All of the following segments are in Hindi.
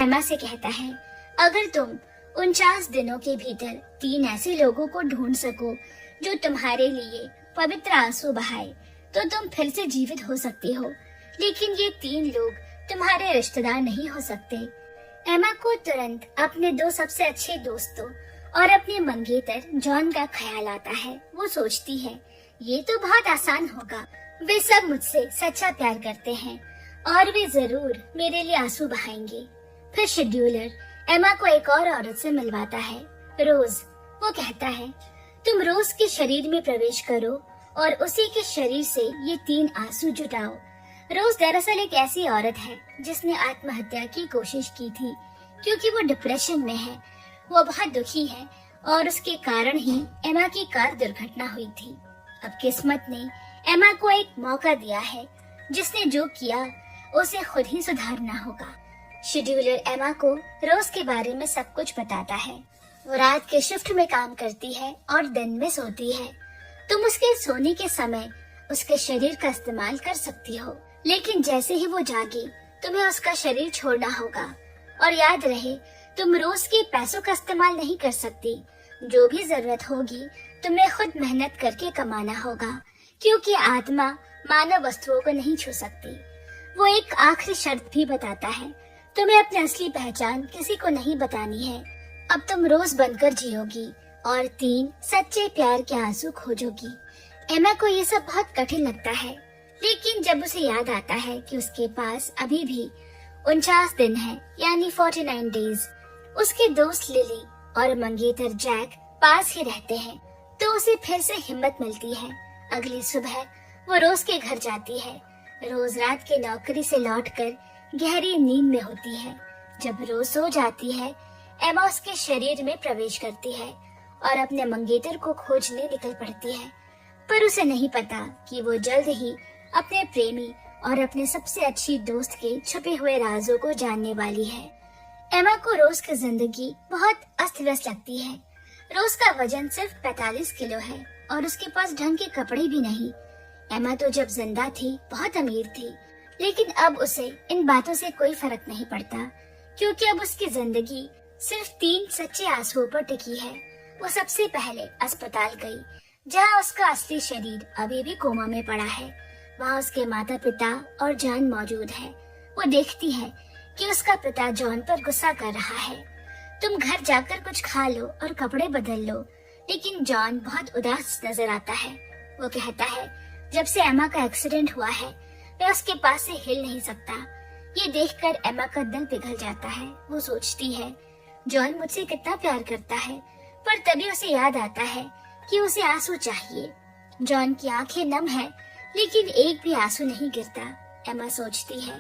एमा से कहता है, अगर तुम 49 दिनों के भीतर 3 ऐसे लोगों को ढूंढ सको जो तुम्हारे लिए पवित्र आंसू बहाए, तो तुम फिर से जीवित हो सकती हो। लेकिन ये 3 लोग तुम्हारे रिश्तेदार नहीं हो सकते। एमा को तुरंत अपने 2 सबसे अच्छे दोस्तों और अपने मंगेतर जॉन का ख्याल आता है। वो सोचती है, ये तो बहुत आसान होगा। वे सब मुझसे सच्चा प्यार करते हैं और वे जरूर मेरे लिए आंसू बहाएंगे। फिर शेड्यूलर एमा को एक और औरत से मिलवाता है, रोज। वो कहता है, तुम रोज के शरीर में प्रवेश करो और उसी के शरीर से ये 3 आंसू जुटाओ। रोज दरअसल एक ऐसी औरत है जिसने आत्महत्या की कोशिश की थी क्योंकि वो डिप्रेशन में है। वो बहुत दुखी है और उसके कारण ही एमा की कार दुर्घटना हुई थी। अब किस्मत ने एमा को एक मौका दिया है, जिसने जो किया उसे खुद ही सुधारना होगा। शेड्यूलर एमा को रोज के बारे में सब कुछ बताता है। वो रात के शिफ्ट में काम करती है और दिन में सोती है। तुम उसके सोने के समय उसके शरीर का इस्तेमाल कर सकती हो, लेकिन जैसे ही वो जागे तुम्हें उसका शरीर छोड़ना होगा। और याद रहे, तुम रोज के पैसों का इस्तेमाल नहीं कर सकती। जो भी जरूरत होगी तुम्हें खुद मेहनत करके कमाना होगा, क्योंकि आत्मा मानव वस्तुओं को नहीं छू सकती। वो एक आखिरी शर्त भी बताता है, तुम्हें अपनी असली पहचान किसी को नहीं बतानी है। अब तुम रोज बनकर जियोगी और 3 सच्चे प्यार के आंसू खोजोगी। एमा को ये सब बहुत कठिन लगता है, लेकिन जब उसे याद आता है कि उसके पास अभी भी 49 दिन है, यानी 49 डेज, उसके दोस्त लिली और मंगेतर जैक पास ही रहते हैं, तो उसे फिर से हिम्मत मिलती है। अगली सुबह वो रोज के घर जाती है। रोज रात की नौकरी से लौटकर गहरी नींद में होती है। जब रोज सो जाती है, एमा उसके शरीर में प्रवेश करती है और अपने मंगेतर को खोजने निकल पड़ती है। पर उसे नहीं पता कि वो जल्द ही अपने प्रेमी और अपने सबसे अच्छी दोस्त के छुपे हुए राजों को जानने वाली है। एमा को रोज की जिंदगी बहुत अस्त व्यस्त लगती है। रोज का वजन सिर्फ 45 किलो है और उसके पास ढंग के कपड़े भी नहीं। एमा तो जब जिंदा थी बहुत अमीर थी, लेकिन अब उसे इन बातों से कोई फर्क नहीं पड़ता, क्योंकि अब उसकी जिंदगी सिर्फ 3 सच्चे आंसुओं पर टिकी है। वो सबसे पहले अस्पताल गई, जहाँ उसका असली शरीर अभी भी कोमा में पड़ा है। वहाँ उसके माता पिता और जॉन मौजूद है। वो देखती है कि उसका पिता जॉन पर गुस्सा कर रहा है। तुम घर जाकर कुछ खा लो और कपड़े बदल लो। लेकिन जॉन बहुत उदास नजर आता है। वो कहता है, जब से एमा का एक्सीडेंट हुआ है वह उसके पास से हिल नहीं सकता। ये देखकर एमा का दिल पिघल जाता है। वो सोचती है, जॉन मुझसे कितना प्यार करता है, पर तभी उसे याद आता है कि उसे आंसू चाहिए। जॉन की आंखें नम है, लेकिन एक भी आंसू नहीं गिरता। एमा सोचती है,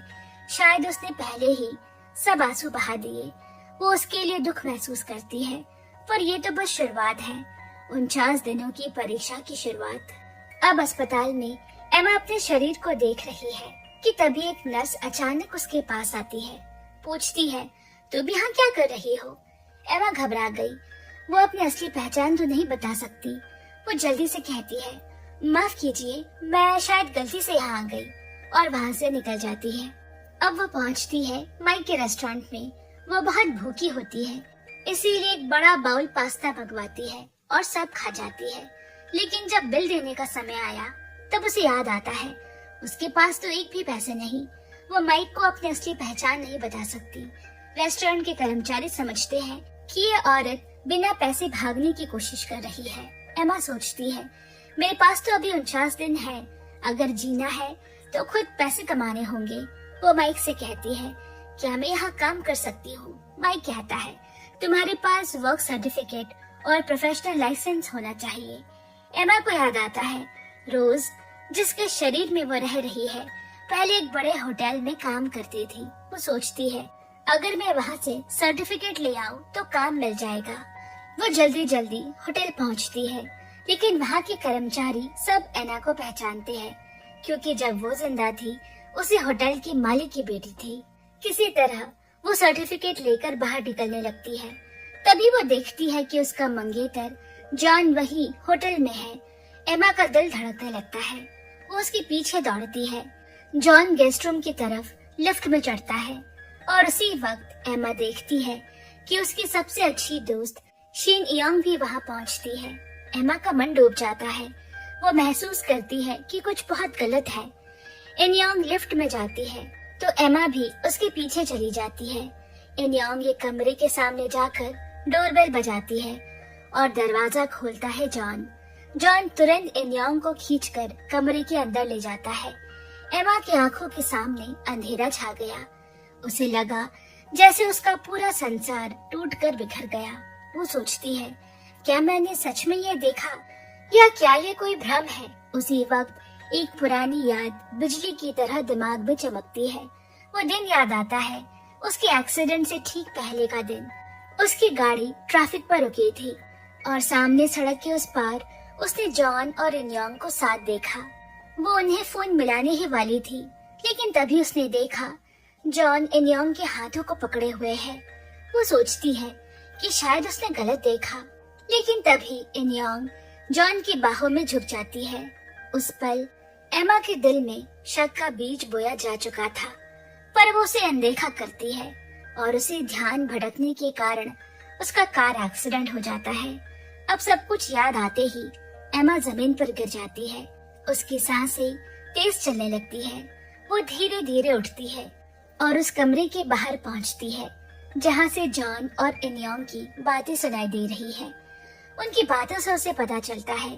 शायद उसने पहले ही सब आंसू बहा दिए। वो उसके लिए दुख महसूस करती है, पर ये तो बस शुरुआत है, 49 दिनों की परीक्षा की शुरुआत। अब अस्पताल में एमा अपने शरीर को देख रही है कि तभी एक नर्स अचानक उसके पास आती है। पूछती है, तुम यहाँ क्या कर रही हो? एमा घबरा गई। वो अपनी असली पहचान तो नहीं बता सकती। वो जल्दी से कहती है, माफ कीजिए, मैं शायद गलती से यहाँ आ गई, और वहाँ से निकल जाती है। अब वो पहुँचती है माइक के रेस्टोरेंट में। वो बहुत भूखी होती है, इसीलिए एक बड़ा बाउल पास्ता मंगवाती है और सब खा जाती है। लेकिन जब बिल देने का समय आया, तब उसे याद आता है उसके पास तो एक भी पैसे नहीं। वो माइक को अपनी असली पहचान नहीं बता सकती। रेस्टोरेंट के कर्मचारी समझते हैं कि ये औरत बिना पैसे भागने की कोशिश कर रही है। एमा सोचती है, मेरे पास तो अभी 49 दिन है, अगर जीना है तो खुद पैसे कमाने होंगे। वो माइक से कहती है, क्या मैं यहाँ काम कर सकती हूँ? माइक कहता है, तुम्हारे पास वर्क सर्टिफिकेट और प्रोफेशनल लाइसेंस होना चाहिए। एमा को याद आता है, रोज जिसके शरीर में वो रह रही है, पहले एक बड़े होटल में काम करती थी। वो सोचती है, अगर मैं वहाँ से सर्टिफिकेट ले आऊँ तो काम मिल जाएगा। वो जल्दी जल्दी होटल पहुँचती है, लेकिन वहाँ के कर्मचारी सब एना को पहचानते हैं, क्योंकि जब वो जिंदा थी उसी होटल की मालिक की बेटी थी। किसी तरह वो सर्टिफिकेट लेकर बाहर निकलने लगती है। तभी वो देखती है कि उसका मंगेतर जॉन वही होटल में है। एमा का दिल धड़कने लगता है। वो उसके पीछे दौड़ती है। जॉन गेस्ट रूम की तरफ लिफ्ट में चढ़ता है। और उसी वक्त एमा देखती है कि उसकी सबसे अच्छी दोस्त शिन योंग भी वहाँ पहुँचती है। एमा का मन डूब जाता है। वो महसूस करती है कि कुछ बहुत गलत है। इन योंग लिफ्ट में जाती है तो एमा भी उसके पीछे चली जाती है। इन योंग एक कमरे के सामने जाकर डोरबेल बजाती है और दरवाजा खोलता है जॉन। जॉन तुरंत इन योंग को खींचकर कमरे के अंदर ले जाता है। एमा की आंखों के सामने अंधेरा छा गया। उसे लगा जैसे उसका पूरा संसार टूटकर बिखर गया। वो सोचती है, क्या मैंने सच में ये देखा या क्या ये कोई भ्रम है? उसी वक्त एक पुरानी याद बिजली की तरह दिमाग में चमकती है। वो दिन याद आता है, उसके एक्सीडेंट से ठीक पहले का दिन। उसकी गाड़ी ट्रैफिक पर रुकी थी और सामने सड़क के उस पार उसने जॉन और इन योंग को साथ देखा। वो उन्हें फोन मिलाने ही वाली थी, लेकिन तभी उसने देखा जॉन इन योंग के हाथों को पकड़े हुए है। वो सोचती है कि शायद उसने गलत देखा, लेकिन तभी इन योंग जॉन की बाहों में झुक जाती है। उस पल एमा के दिल में शक का बीज बोया जा चुका था, पर वो उसे अनदेखा करती है और उसे ध्यान भटकने के कारण उसका कार एक्सीडेंट हो जाता है। अब सब कुछ याद आते ही एमा जमीन पर गिर जाती है। उसकी सांसें तेज चलने लगती है। वो धीरे धीरे उठती है और उस कमरे के बाहर पहुंचती है जहां से जॉन और इन योंग की बातें सुनाई दे रही है। उनकी बातों से उसे पता चलता है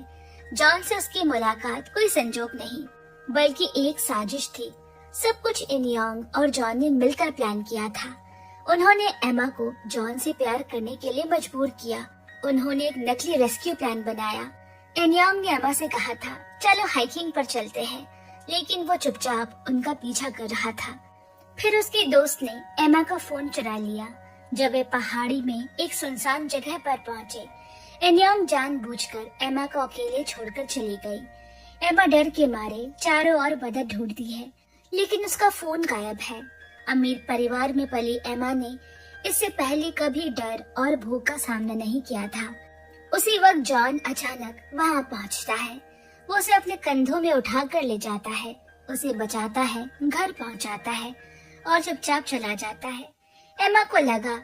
जॉन से उसकी मुलाकात कोई संजोग नहीं, बल्कि एक साजिश थी। सब कुछ इन योंग और जॉन ने मिलकर प्लान किया था। उन्होंने एमा को जॉन से प्यार करने के लिए मजबूर किया। उन्होंने एक नकली रेस्क्यू प्लान बनाया। इन योंग ने एमा से कहा था, चलो हाइकिंग पर चलते हैं, लेकिन वो चुपचाप उनका पीछा कर रहा था। फिर उसके दोस्त ने एमा का फोन चुरा लिया। जब वे पहाड़ी में एक सुनसान जगह पर पहुंचे, इन योंग जानबूझकर एमा को अकेले छोड़कर चली गई। एमा डर के मारे चारों ओर मदद ढूंढती है, लेकिन उसका फोन गायब है। अमीर परिवार में पली एमा ने इससे पहले कभी डर और भूख का सामना नहीं किया था। उसी वक्त जॉन अचानक वहाँ पहुँचता है। वो उसे अपने कंधों में उठाकर ले जाता है, उसे बचाता है, घर पहुँचाता है और चुपचाप चला जाता है। एमा को लगा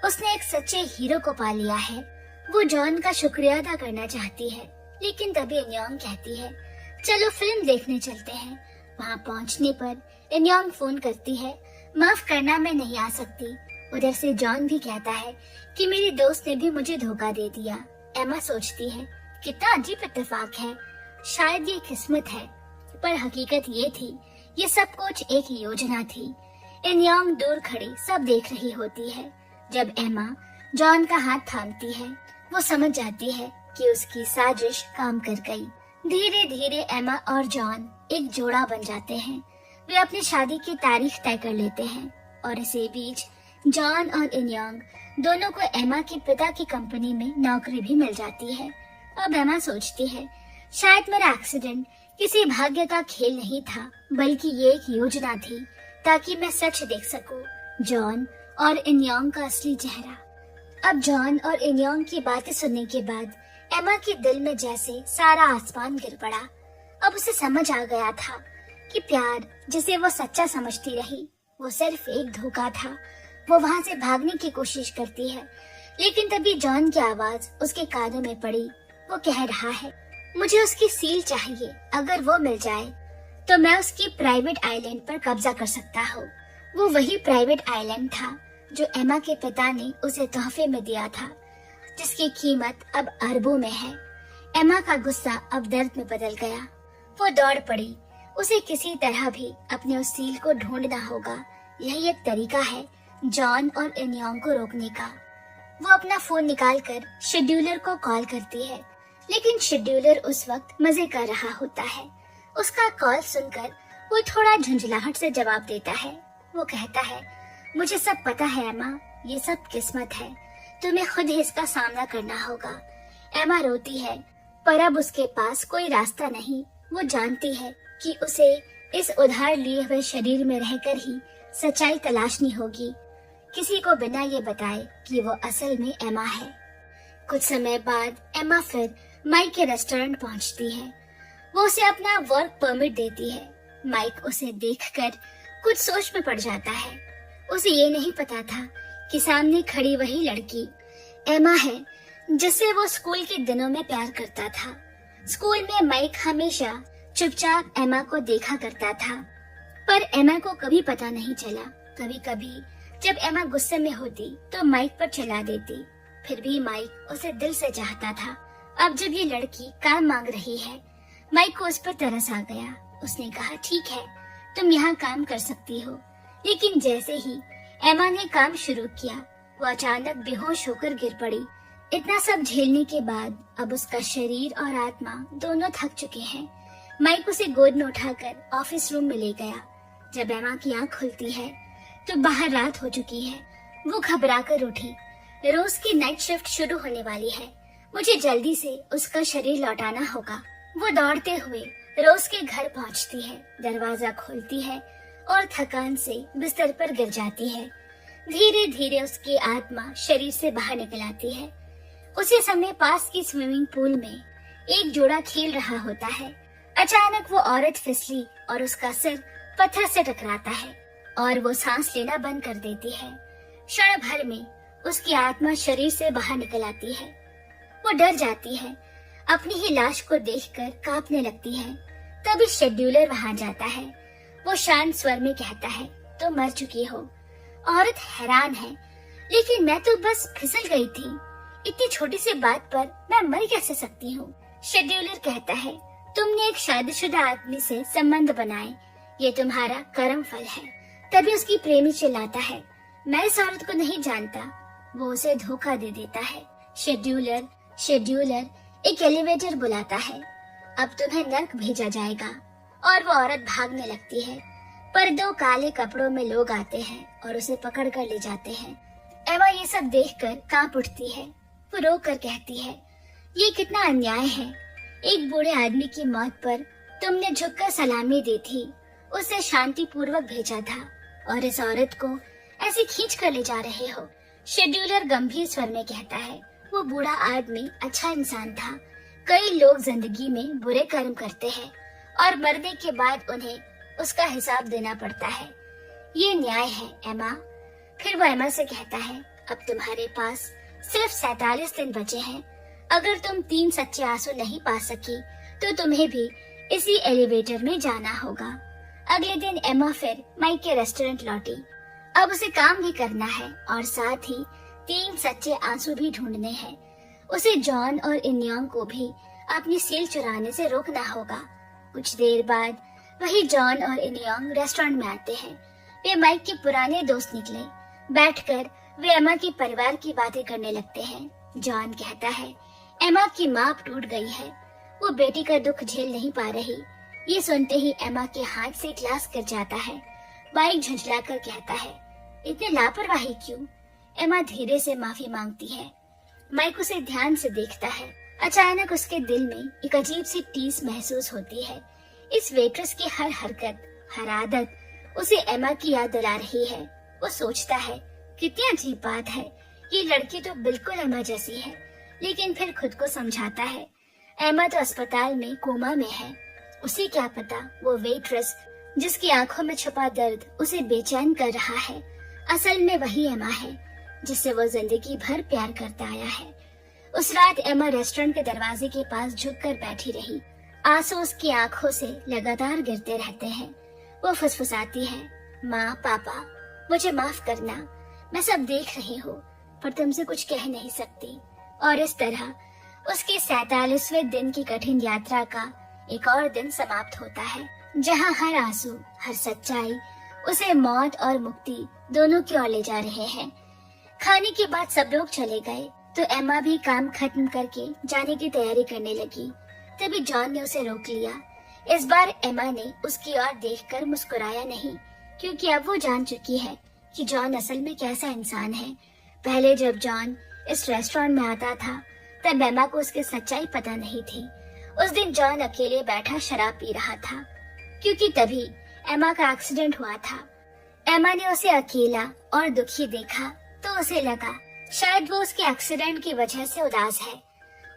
उसने एक सच्चे हीरो को पा लिया है। वो जॉन का शुक्रिया अदा करना चाहती है, लेकिन तभी इन योंग कहती है, चलो फिल्म देखने चलते हैं। वहाँ पहुँचने पर इन योंग फोन करती है, माफ करना मैं नहीं आ सकती। उधर से जॉन भी कहता है कि मेरी दोस्त ने भी मुझे धोखा दे दिया। एमा सोचती है, कितना अजीब इत्तेफाक है, शायद ये किस्मत है। पर हकीकत ये थी, ये सब कुछ एक योजना थी। इन योंग दूर खड़ी सब देख रही होती है। जब एमा जॉन का हाथ थामती है, वो समझ जाती है कि उसकी साजिश काम कर गई। धीरे धीरे एमा और जॉन एक जोड़ा बन जाते हैं। वे अपनी शादी की तारीख तय कर लेते हैं और इसी बीच जॉन और इन योंग दोनों को एमा के पिता की कंपनी में नौकरी भी मिल जाती है। अब एमा सोचती है, शायद मेरा एक्सीडेंट किसी भाग्य का खेल नहीं था, बल्कि ये एक योजना थी ताकि मैं सच देख सकूं, जॉन और इन योंग का असली चेहरा। अब जॉन और इन योंग की बातें सुनने के बाद एमा के दिल में जैसे सारा आसमान गिर पड़ा। अब उसे समझ आ गया था कि प्यार जिसे वो सच्चा समझती रही, वो सिर्फ एक धोखा था। वो वहाँ से भागने की कोशिश करती है, लेकिन तभी जॉन की आवाज उसके कानों में पड़ी। वो कह रहा है, मुझे उसकी सील चाहिए। अगर वो मिल जाए तो मैं उसकी प्राइवेट आइलैंड पर कब्जा कर सकता हूँ। वो वही प्राइवेट आइलैंड था जो एमा के पिता ने उसे तोहफे में दिया था, जिसकी कीमत अब अरबों में है। एमा का गुस्सा अब दर्द में बदल गया। वो दौड़ पड़ी। उसे किसी तरह भी अपने उस सील को ढूंढना होगा। यही एक तरीका है जॉन और इन योंग को रोकने का। वो अपना फोन निकालकर शेड्यूलर को कॉल करती है, लेकिन शेड्यूलर उस वक्त मजे कर रहा होता है। उसका कॉल सुनकर वो थोड़ा झुंझलाहट से जवाब देता है। वो कहता है, मुझे सब पता है एमा, ये सब किस्मत है, तुम्हें खुद ही इसका सामना करना होगा। एमा रोती है, पर अब उसके पास कोई रास्ता नहीं। वो जानती है कि उसे इस उधार लिए हुए शरीर में रहकर ही सच्चाई तलाशनी होगी, किसी को बिना ये बताए कि वो असल में एमा है। कुछ समय बाद एमा फिर माइक के रेस्टोरेंट पहुंचती है। वो उसे अपना वर्क परमिट देती है। माइक उसे देखकर कुछ सोच में पड़ जाता है। उसे ये नहीं पता था कि सामने खड़ी वही लड़की एमा है जिससे वो स्कूल के दिनों में प्यार करता था। स्कूल में माइक हमेशा चुपचाप एमा को देखा करता था, पर एमा को कभी पता नहीं चला। कभी कभी जब एमा गुस्से में होती तो माइक पर चला देती, फिर भी माइक उसे दिल से चाहता था। अब जब ये लड़की काम मांग रही है, माइक को उस पर तरस आ गया। उसने कहा, ठीक है, तुम यहाँ काम कर सकती हो। लेकिन जैसे ही एमा ने काम शुरू किया, वो अचानक बेहोश होकर गिर पड़ी। इतना सब झेलने के बाद अब उसका शरीर और आत्मा दोनों थक चुके हैं। माइक उसे गोद में उठाकर ऑफिस रूम में ले गया। जब एमा की आंख खुलती है तो बाहर रात हो चुकी है। वो घबरा कर उठी। रोज की नाइट शिफ्ट शुरू होने वाली है। मुझे जल्दी से उसका शरीर लौटाना होगा। वो दौड़ते हुए रोज के घर पहुंचती है, दरवाजा खोलती है और थकान से बिस्तर पर गिर जाती है। धीरे धीरे उसकी आत्मा शरीर से बाहर निकल आती है। उसी समय पास की स्विमिंग पूल में एक जोड़ा खेल रहा होता है। अचानक वो औरत फिसली और उसका सिर पत्थर से टकराता है और वो सांस लेना बंद कर देती है। क्षण भर में उसकी आत्मा शरीर से बाहर निकल आती है। वो डर जाती है, अपनी ही लाश को देखकर कांपने लगती है। तभी शेड्यूलर वहां जाता है। वो शांत स्वर में कहता है, तुम मर चुकी हो। औरत हैरान है, लेकिन मैं तो बस फिसल गई थी। इतनी छोटी सी बात पर मैं मर कैसे सकती हूँ? शेड्यूलर कहता है, तुमने एक शादीशुदा आदमी से संबंध बनाए, ये तुम्हारा कर्म फल है। तभी उसकी प्रेमी चिल्लाता है, मैं इस औरत को नहीं जानता। वो उसे धोखा दे देता है। शेड्यूलर एक एलिवेटर बुलाता है। अब तुम्हें नर्क भेजा जाएगा। और वो औरत भागने लगती है, पर दो काले कपड़ों में लोग आते हैं और उसे पकड़ कर ले जाते हैं। एमा ये सब देखकर कांप उठती है। वो रो कर कहती है, ये कितना अन्याय है। एक बूढ़े आदमी की मौत पर तुमने झुककर सलामी दी थी, उसे शांति पूर्वक भेजा था, और इस औरत को ऐसे खींच कर ले जा रहे हो। शेड्यूलर गंभीर स्वर में कहता है, वो बूढ़ा आदमी अच्छा इंसान था। कई लोग जिंदगी में बुरे कर्म करते हैं और मरने के बाद उन्हें उसका हिसाब देना पड़ता है। ये न्याय है एमा। फिर वो एमा से कहता है, अब तुम्हारे पास सिर्फ 47 दिन बचे हैं। अगर तुम 3 सच्चे आंसू नहीं पा सकी तो तुम्हें भी इसी एलिवेटर में जाना होगा। अगले दिन एमा फिर माइक के रेस्टोरेंट लौटी। अब उसे काम भी करना है और साथ ही 3 सच्चे आंसू भी ढूंढने हैं। उसे जॉन और इन्योंग को भी अपनी सील चुराने से रोकना होगा। कुछ देर बाद वही जॉन और इन्योंग रेस्टोरेंट में आते हैं। वे माइक के पुराने दोस्त निकले। बैठकर वे एमा के परिवार की बातें करने लगते हैं। जॉन कहता है, एमा की माँ अब टूट गई है। वो बेटी का दुख झेल नहीं पा रही। ये सुनते ही एमा के हाथ से ग्लास गिर जाता है। माइक झुंझलाकर कहता है, इतने लापरवाही क्यों? एमा धीरे से माफी मांगती है। माइक उसे ध्यान से देखता है। अचानक उसके दिल में एक अजीब सी टीस महसूस होती है। इस वेट्रेस की हर हरकत, हर आदत उसे एमा की याद दिला रही है। वो सोचता है, कितनी अजीब बात है, ये लड़की तो बिल्कुल एमा जैसी है। लेकिन फिर खुद को समझाता है, एमा तो अस्पताल में कोमा में है। उसे क्या पता वो वेट्रेस जिसकी आंखों में छुपा दर्द उसे बेचैन कर रहा है, असल में वही एमा है जिससे वो जिंदगी भर प्यार करता आया है। उस रात एमा रेस्टोरेंट के दरवाजे के पास झुककर बैठी रही। आंसू उसकी आंखों से लगातार गिरते रहते हैं। वो फुसफुसाती है, माँ पापा मुझे माफ करना, मैं सब देख रही हूँ पर तुमसे कुछ कह नहीं सकती। और इस तरह उसके 47वें दिन की कठिन यात्रा का एक और दिन समाप्त होता है, जहाँ हर आंसू, हर सच्चाई उसे मौत और मुक्ति दोनों की ओर ले जा रहे हैं। खाने के बाद सब लोग चले गए तो एमा भी काम खत्म करके जाने की तैयारी करने लगी। तभी जॉन ने उसे रोक लिया। इस बार एमा ने उसकी ओर देखकर मुस्कुराया नहीं, क्योंकि अब वो जान चुकी है कि जॉन असल में कैसा इंसान है। पहले जब जॉन इस रेस्टोरेंट में आता था तब एमा को उसकी सच्चाई पता नहीं थी। उस दिन जॉन अकेले बैठा शराब पी रहा था, क्योंकि तभी एमा का एक्सीडेंट हुआ था। एमा ने उसे अकेला और दुखी देखा तो उसे लगा शायद वो उसके एक्सीडेंट की वजह से उदास है।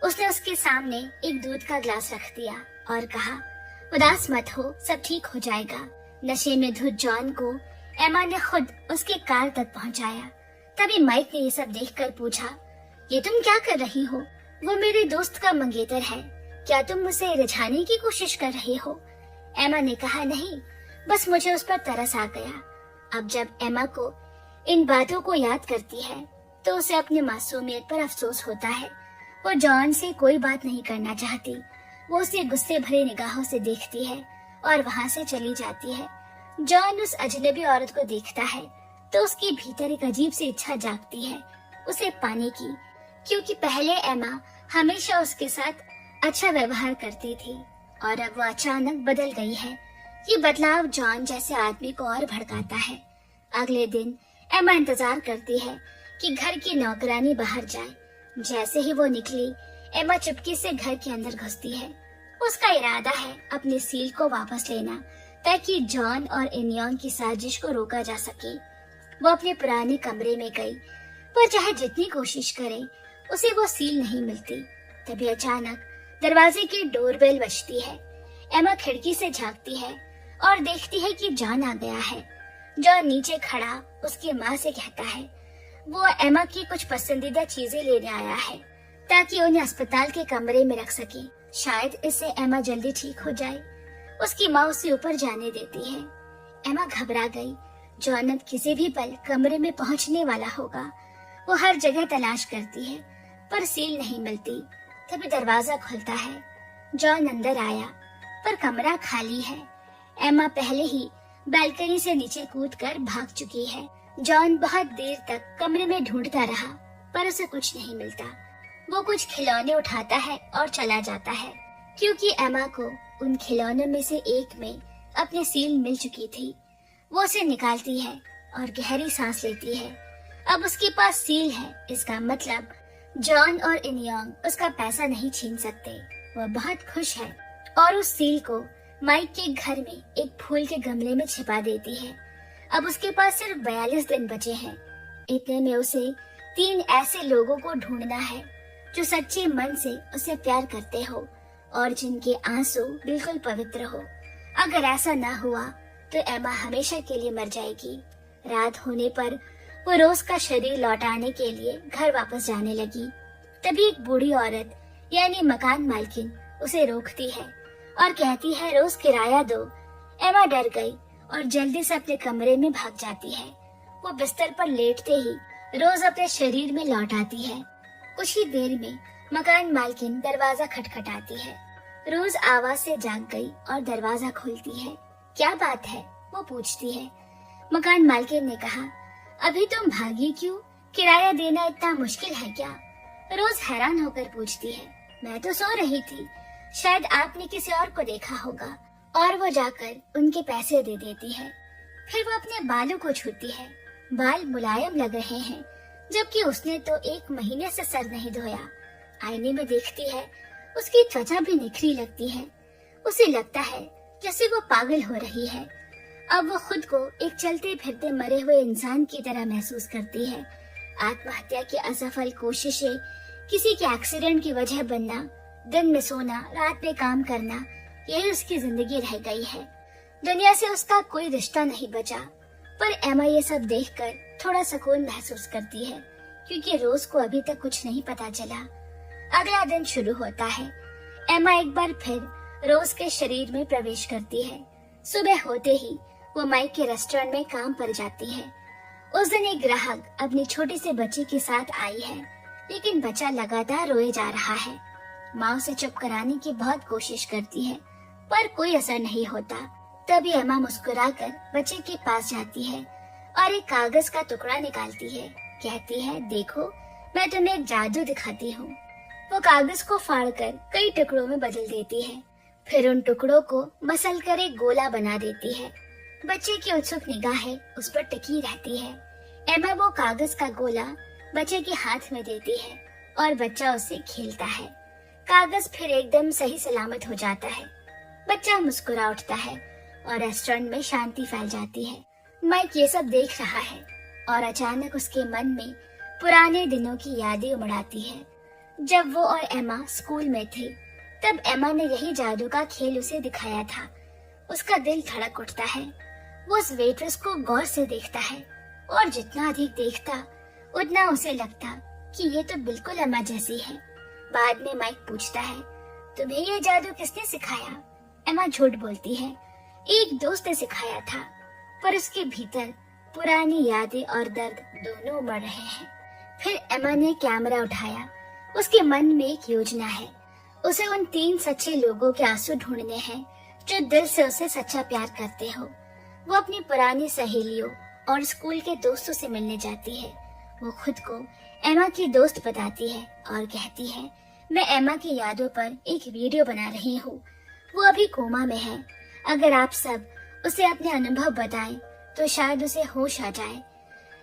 उसने उसके सामने एक दूध का ग्लास रख दिया और कहा, उदास मत हो, सब ठीक हो जाएगा। नशे में धुत जॉन को एमा ने खुद उसके कार तक पहुंचाया। तभी माइक ने ये सब देखकर पूछा, ये तुम क्या कर रही हो? वो मेरे दोस्त का मंगेतर है, क्या तुम उसे रिझाने की कोशिश कर रही हो? एमा ने कहा, नहीं, बस मुझे उस पर तरस आ गया। अब जब एमा को इन बातों को याद करती है तो उसे अपनी मासूमियत पर अफसोस होता है। वो जॉन से कोई बात नहीं करना चाहती। वो उसे गुस्से भरे निगाहों से देखती है और वहाँ से चली जाती है। जॉन उस अजनबी औरत को देखता है तो उसके भीतर एक अजीब सी इच्छा जागती है उसे पाने की, क्योंकि पहले एमा हमेशा उसके साथ अच्छा व्यवहार करती थी और अब वो अचानक बदल गई है। ये बदलाव जॉन जैसे आदमी को और भड़काता है। अगले दिन एमा इंतजार करती है कि घर की नौकरानी बाहर जाए। जैसे ही वो निकली, एमा चुपके से घर के अंदर घुसती है। उसका इरादा है अपने सील को वापस लेना ताकि जॉन और इनियोंग की साजिश को रोका जा सके। वो अपने पुराने कमरे में गई, पर चाहे जितनी कोशिश करे उसे वो सील नहीं मिलती। तभी अचानक दरवाजे की डोरबेल बजती है। एमा खिड़की से झांकती है और देखती है कि जॉन आ गया है। जॉन नीचे खड़ा उसकी माँ से कहता है वो एमा की कुछ पसंदीदा चीजें लेने आया है ताकि उन्हें अस्पताल के कमरे में रख सके। शायद इससे एमा जल्दी ठीक हो जाए। उसकी माँ उसे ऊपर जाने देती है। एमा घबरा गई। जॉन अब किसी भी पल कमरे में पहुंचने वाला होगा। वो हर जगह तलाश करती है पर सील नहीं मिलती। तभी दरवाजा खुलता है। जॉन अंदर आया पर कमरा खाली है। एमा पहले ही बालकनी से नीचे कूदकर भाग चुकी है। जॉन बहुत देर तक कमरे में ढूंढता रहा पर उसे कुछ नहीं मिलता। वो कुछ खिलौने उठाता है और चला जाता है, क्योंकि एमा को उन खिलौनों में से एक में अपनी सील मिल चुकी थी। वो उसे निकालती है और गहरी सांस लेती है। अब उसके पास सील है, इसका मतलब जॉन और इनियोंग उसका पैसा नहीं छीन सकते। वह बहुत खुश है और उस सील को माइक के घर में एक फूल के गमले में छिपा देती है। अब उसके पास सिर्फ 42 दिन बचे हैं। इतने में उसे 3 ऐसे लोगों को ढूंढना है जो सच्चे मन से उसे प्यार करते हो और जिनके आंसू बिल्कुल पवित्र हो। अगर ऐसा ना हुआ तो एमा हमेशा के लिए मर जाएगी। रात होने पर वो रोज का शरीर लौटाने के लिए घर वापस जाने लगी। तभी एक बूढ़ी औरत यानी मकान मालकिन उसे रोकती है और कहती है रोज किराया दो। एमा डर गई और जल्दी से अपने कमरे में भाग जाती है। वो बिस्तर पर लेटते ही रोज अपने शरीर में लौट आती है। कुछ ही देर में मकान मालकिन दरवाजा खटखटाती है। रोज आवाज से जाग गई और दरवाजा खोलती है। क्या बात है? वो पूछती है। मकान मालकिन ने कहा, अभी तुम भागी क्यों? किराया देना इतना मुश्किल है क्या? रोज हैरान होकर पूछती है। मैं तो सो रही थी, शायद आपने किसी और को देखा होगा। और वो जाकर उनके पैसे दे देती है। फिर वो अपने बालों को छूती है। बाल मुलायम लग रहे हैं, जबकि उसने तो 1 महीने से सर नहीं धोया। आईने में देखती है, उसकी त्वचा भी निखरी लगती है। उसे लगता है जैसे वो पागल हो रही है। अब वो खुद को एक चलते फिरते मरे हुए इंसान की तरह महसूस करती है। आत्महत्या की असफल कोशिशें, किसी के एक्सीडेंट की वजह बनना, दिन में सोना, रात में काम करना, यही उसकी जिंदगी रह गई है। दुनिया से उसका कोई रिश्ता नहीं बचा। पर एमा ये सब देखकर थोड़ा सुकून महसूस करती है, क्योंकि रोज को अभी तक कुछ नहीं पता चला। अगला दिन शुरू होता है। एमा एक बार फिर रोज के शरीर में प्रवेश करती है। सुबह होते ही वो माइक के रेस्टोरेंट में काम पर जाती है। उस दिन एक ग्राहक अपनी छोटी सी बच्ची के साथ आई है, लेकिन बच्चा लगातार रोए जा रहा है। माँ उसे चुप कराने की बहुत कोशिश करती है, पर कोई असर नहीं होता। तभी एमा मुस्कुराकर बच्चे के पास जाती है और एक कागज का टुकड़ा निकालती है। कहती है, देखो, मैं तुम्हें एक जादू दिखाती हूँ। वो कागज को फाड़कर कई टुकड़ों में बदल देती है। फिर उन टुकड़ों को मसल कर एक गोला बना देती है। बच्चे की उत्सुक निगाहें उस पर टिकी रहती है। एमा वो कागज का गोला बच्चे के हाथ में देती है और बच्चा उससे खेलता है। कागज फिर एकदम सही सलामत हो जाता है। बच्चा मुस्कुरा उठता है और रेस्टोरेंट में शांति फैल जाती है। माइक ये सब देख रहा है और अचानक उसके मन में पुराने दिनों की यादें उमड़ आती है। जब वो और एमा स्कूल में थे, तब एमा ने यही जादू का खेल उसे दिखाया था। उसका दिल धड़क उठता है। वो उस वेट्रेस को गौर से देखता है और जितना अधिक देखता उतना उसे लगता कि ये तो बिल्कुल अम्मा जैसी है। बाद में माइक पूछता है, तुम्हें ये जादू किसने सिखाया? एमा झूठ बोलती है, एक दोस्त ने सिखाया था, पर उसके भीतर पुरानी यादें और दर्द दोनों उमड़ रहे हैं। फिर एमा ने कैमरा उठाया। उसके मन में एक योजना है। उसे उन 3 सच्चे लोगों के आंसू ढूंढने हैं जो दिल से उसे सच्चा प्यार करते हो। वो अपनी पुरानी सहेलियों और स्कूल के दोस्तों से मिलने जाती है। वो खुद को एमा की दोस्त बताती है और कहती है, मैं एमा की यादों पर एक वीडियो बना रही हूँ। वो अभी कोमा में है। अगर आप सब उसे अपने अनुभव बताएं तो शायद उसे होश आ जाए।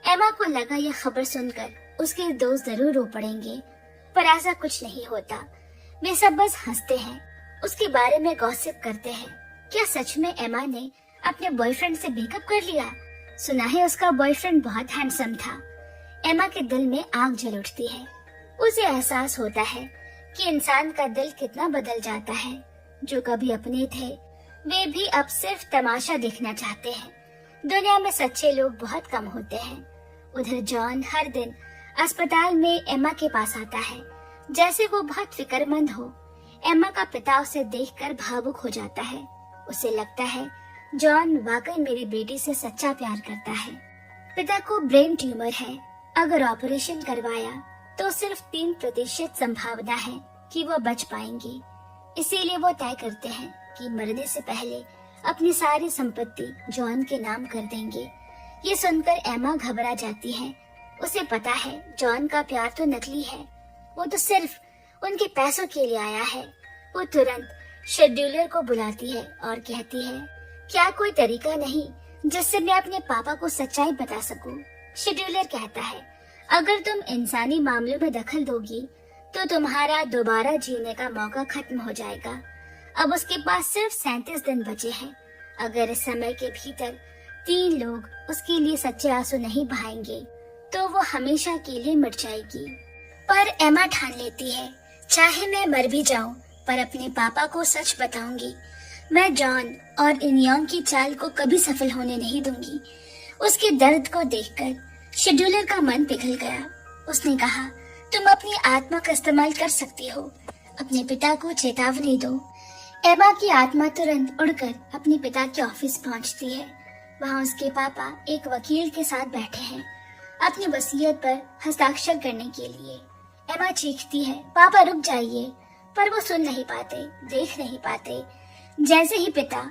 एमा को लगा यह खबर सुनकर उसके दोस्त जरूर रो पड़ेंगे, पर ऐसा कुछ नहीं होता। वे सब बस हंसते हैं, उसके बारे में गॉसिप करते हैं। क्या सच में एमा ने अपने बॉयफ्रेंड से ब्रेकअप कर लिया? सुना है उसका बॉयफ्रेंड बहुत हैंडसम था। एमा के दिल में आग जल उठती है। उसे एहसास होता है कि इंसान का दिल कितना बदल जाता है। जो कभी अपने थे वे भी अब सिर्फ तमाशा देखना चाहते हैं। दुनिया में सच्चे लोग बहुत कम होते हैं। उधर जॉन हर दिन अस्पताल में एमा के पास आता है, जैसे वो बहुत फिक्रमंद हो। एमा का पिता उसे देखकर भावुक हो जाता है। उसे लगता है जॉन वाकई मेरी बेटी से सच्चा प्यार करता है। पिता को ब्रेन ट्यूमर है। अगर ऑपरेशन करवाया तो सिर्फ 3% संभावना है कि वो बच पाएंगे। इसीलिए वो तय करते हैं कि मरने से पहले अपनी सारी संपत्ति जॉन के नाम कर देंगे। ये सुनकर एमा घबरा जाती है। उसे पता है जॉन का प्यार तो नकली है, वो तो सिर्फ उनके पैसों के लिए आया है। वो तुरंत शेड्यूलर को बुलाती है और कहती है, क्या कोई तरीका नहीं जिससे मैं अपने पापा को सच्चाई बता सकूं? शेड्यूलर कहता है, अगर तुम इंसानी मामलों में दखल दोगी तो तुम्हारा दोबारा जीने का मौका खत्म हो जाएगा। अब उसके पास सिर्फ 37 दिन बचे हैं। अगर इस समय के भीतर 3 लोग उसके लिए सच्चे आंसू नहीं बहाएंगे तो वो हमेशा के लिए मिट जाएगी। पर एमा ठान लेती है, चाहे मैं मर भी जाऊं पर अपने पापा को सच बताऊंगी। मैं जॉन और इनियोंग की चाल को कभी सफल होने नहीं दूंगी। उसके दर्द को देखकर शेड्यूलर का मन पिघल गया। उसने कहा, तुम अपनी आत्मा का इस्तेमाल कर सकती हो, अपने पिता को चेतावनी दो। एमा की आत्मा तुरंत उड़कर अपने पिता के ऑफिस पहुंचती है। वहां उसके पापा एक वकील के साथ बैठे हैं, अपनी वसीयत पर हस्ताक्षर करने के लिए। एमा चीखती है, पापा रुक जाइए, पर वो सुन नहीं पाते, देख नहीं पाते। जैसे ही पिता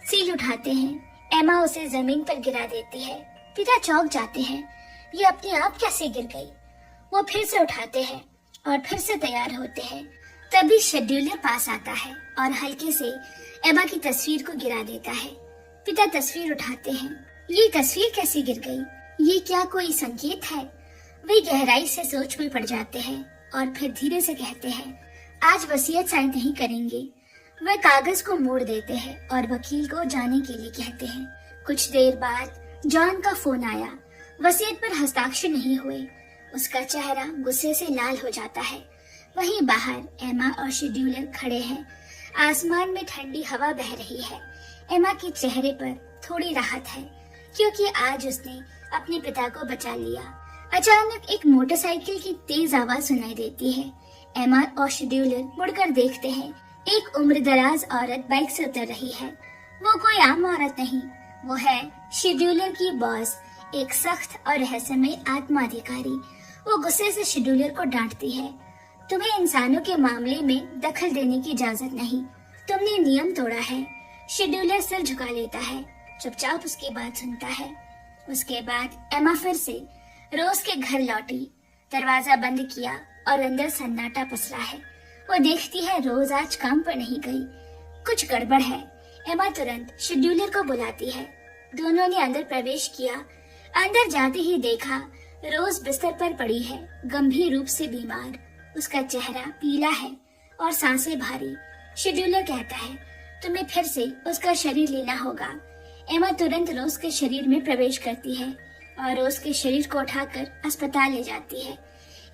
सील उठाते हैं, एमा उसे जमीन पर गिरा देती है। पिता चौंक जाते हैं, ये अपने आप कैसे गिर गई? वो फिर से उठाते हैं और फिर से तैयार होते हैं। तभी शेड्यूलर पास आता है और हल्के से एमा की तस्वीर को गिरा देता है। पिता तस्वीर उठाते हैं, ये तस्वीर कैसे गिर गई? ये क्या कोई संकेत है? वे गहराई से सोच में पड़ जाते हैं और फिर धीरे से कहते हैं, आज वसीयत साइन नहीं करेंगे। वे कागज को मोड़ देते हैं और वकील को जाने के लिए कहते हैं। कुछ देर बाद जॉन का फोन आया। वसीयत पर हस्ताक्षर नहीं हुए। उसका चेहरा गुस्से से लाल हो जाता है। वहीं बाहर एमा और शेड्यूलर खड़े हैं। आसमान में ठंडी हवा बह रही है। एमा के चेहरे पर थोड़ी राहत है क्योंकि आज उसने अपने पिता को बचा लिया। अचानक एक मोटरसाइकिल की तेज आवाज सुनाई देती है। एमा और शेड्यूलर मुड़कर देखते हैं। एक उम्रदराज औरत बाइक से उतर रही है। वो कोई आम औरत नहीं, वो है शेड्यूलर की बॉस, एक सख्त और रहस्यमय आत्मा अधिकारी। वो गुस्से से शेड्यूलर को डांटती है, तुम्हें इंसानों के मामले में दखल देने की इजाजत नहीं, तुमने नियम तोड़ा है। शेड्यूलर सिर झुका लेता है, चुपचाप उसकी बात सुनता है। उसके बाद एमा फिर से रोज के घर लौटी। दरवाजा बंद किया और अंदर सन्नाटा पसरा है। वो देखती है रोज आज काम पर नहीं गई, कुछ गड़बड़ है। एमा तुरंत शेड्यूलर को बुलाती है। दोनों ने अंदर प्रवेश किया। अंदर जाते ही देखा रोज बिस्तर पर पड़ी है, गंभीर रूप से बीमार। उसका चेहरा पीला है और सांसें भारी। शेड्यूलर कहता है, तुम्हें फिर से उसका शरीर लेना होगा। एमा तुरंत रोज के शरीर में प्रवेश करती है और रोज के शरीर को उठाकर अस्पताल ले जाती है।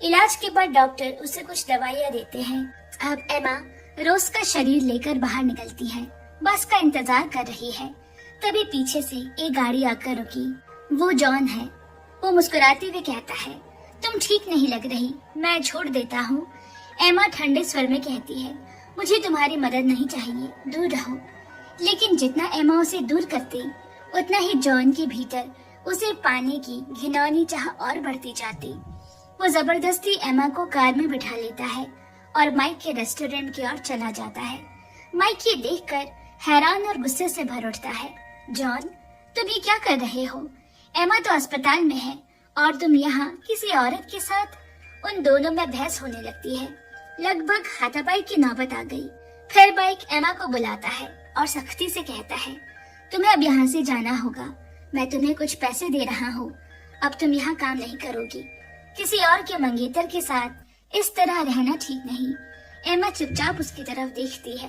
इलाज के बाद डॉक्टर उसे कुछ दवाइयाँ देते हैं। अब एमा रोज का शरीर लेकर बाहर निकलती है। बस का इंतजार कर रही है। तभी पीछे से एक गाड़ी आकर रुकी। वो जॉन है। वो मुस्कुराते हुए कहता है, तुम ठीक नहीं लग रही, मैं छोड़ देता हूँ। एमा ठंडे स्वर में कहती है, मुझे तुम्हारी मदद नहीं चाहिए, दूर रहो। लेकिन जितना एमा उसे दूर करती, उतना ही जॉन के भीतर उसे पाने की घिनौनी चाह और बढ़ती जाती। वो जबरदस्ती एमा को कार में बिठा लेता है और माइक के रेस्टोरेंट की ओर चला जाता है। माइक ये देखकर हैरान और गुस्से से भर उठता है। जॉन, तुम ये क्या कर रहे हो? एमा तो अस्पताल में है और तुम यहाँ किसी औरत के साथ। उन दोनों में बहस होने लगती है। लगभग हाथापाई की नौबत आ गई। फिर माइक एमा को बुलाता है और सख्ती से कहता है, तुम्हें अब यहाँ से जाना होगा। मैं तुम्हें कुछ पैसे दे रहा हूँ। अब तुम यहाँ काम नहीं करोगी। किसी और के मंगेतर के साथ इस तरह रहना ठीक नहीं। एमा चुपचाप उसकी तरफ देखती है।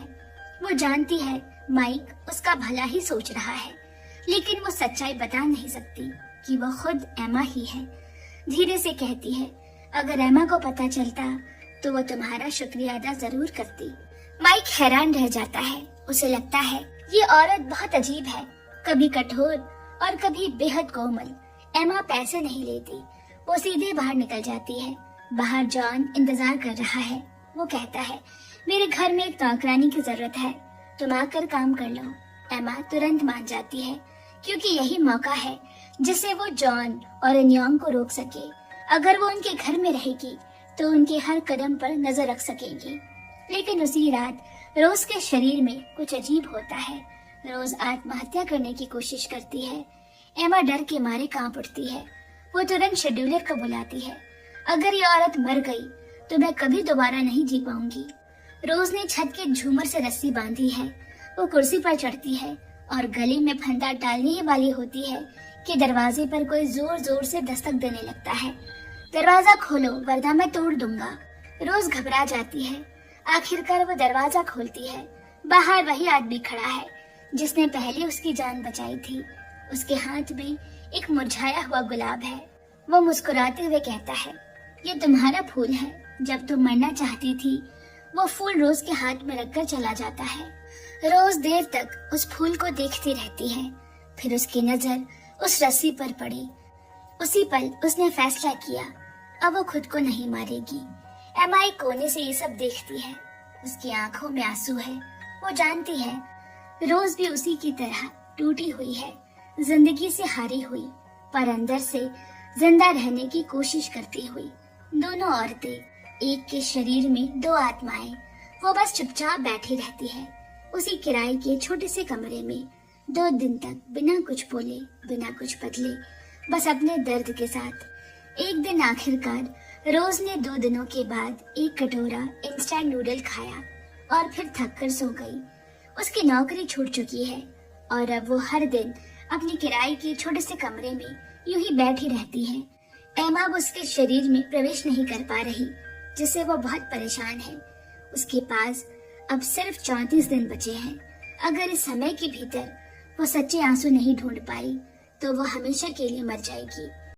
वो जानती है माइक उसका भला ही सोच रहा है, लेकिन वो सच्चाई बता नहीं सकती कि वो खुद एमा ही है। धीरे से कहती है, अगर एमा को पता चलता तो वो तुम्हारा शुक्रिया अदा जरूर करती। माइक हैरान रह जाता है। उसे लगता है ये औरत बहुत अजीब है, कभी कठोर और कभी बेहद कोमल। एमा पैसे नहीं लेती। वो सीधे बाहर निकल जाती है। बाहर जॉन इंतजार कर रहा है। वो कहता है, मेरे घर में एक नौकरानी की जरूरत है, तुम आकर काम कर लो। एमा तुरंत मान जाती है, क्योंकि यही मौका है जिससे वो जॉन और अन्योंग को रोक सके। अगर वो उनके घर में रहेगी तो उनके हर कदम पर नजर रख सकेगी। लेकिन उसी रात रोज के शरीर में कुछ अजीब होता है। रोज आत्महत्या करने की कोशिश करती है। एमा डर के मारे कांप उठती है। वो तुरंत शेड्यूलर को बुलाती है। अगर ये औरत मर गई तो मैं कभी दोबारा नहीं जी पाऊंगी। रोज ने छत के झूमर से रस्सी बांधी है। वो कुर्सी पर चढ़ती है और गले में फंदा डालने ही वाली होती है कि दरवाजे पर कोई जोर जोर से दस्तक देने लगता है। दरवाजा खोलो वरना मैं तोड़ दूंगा। रोज घबरा जाती है। आखिरकार वो दरवाजा खोलती है। बाहर वही आदमी खड़ा है जिसने पहले उसकी जान बचाई थी। उसके हाथ में एक मुरझाया हुआ गुलाब है। वो मुस्कुराते हुए कहता है, ये तुम्हारा फूल है। जब तुम मरना चाहती थी वो फूल रोज के हाथ में रखकर चला जाता है। रोज देर तक उस फूल को देखती रहती है। फिर उसकी नजर उस रस्सी पर पड़ी। उसी पल उसने फैसला किया, अब वो खुद को नहीं मारेगी। एमा एक कोने से ये सब देखती है। उसकी आंखों में आंसू है। वो जानती है रोज भी उसी की तरह टूटी हुई है, जिंदगी से हारी हुई, पर अंदर से जिंदा रहने की कोशिश करती हुई। दोनों औरतें, एक के शरीर में दो आत्माएं। वो बस चुपचाप बैठी रहती है उसी किराए के छोटे से कमरे में, 2 दिन तक बिना कुछ बोले, बिना कुछ बदले, बस अपने दर्द के साथ। एक दिन आखिरकार रोज ने 2 दिनों के बाद एक कटोरा इंस्टेंट नूडल खाया और फिर थक कर सो गई। उसकी नौकरी छूट चुकी है और अब वो हर दिन अपने किराए के छोटे से कमरे में यूं ही बैठी रहती है। एमा अब उसके शरीर में प्रवेश नहीं कर पा रही, जिससे वो बहुत परेशान है। उसके पास अब सिर्फ 34 दिन बचे हैं। अगर इस समय के भीतर वो सच्चे आंसू नहीं ढूंढ पाई तो वो हमेशा के लिए मर जाएगी।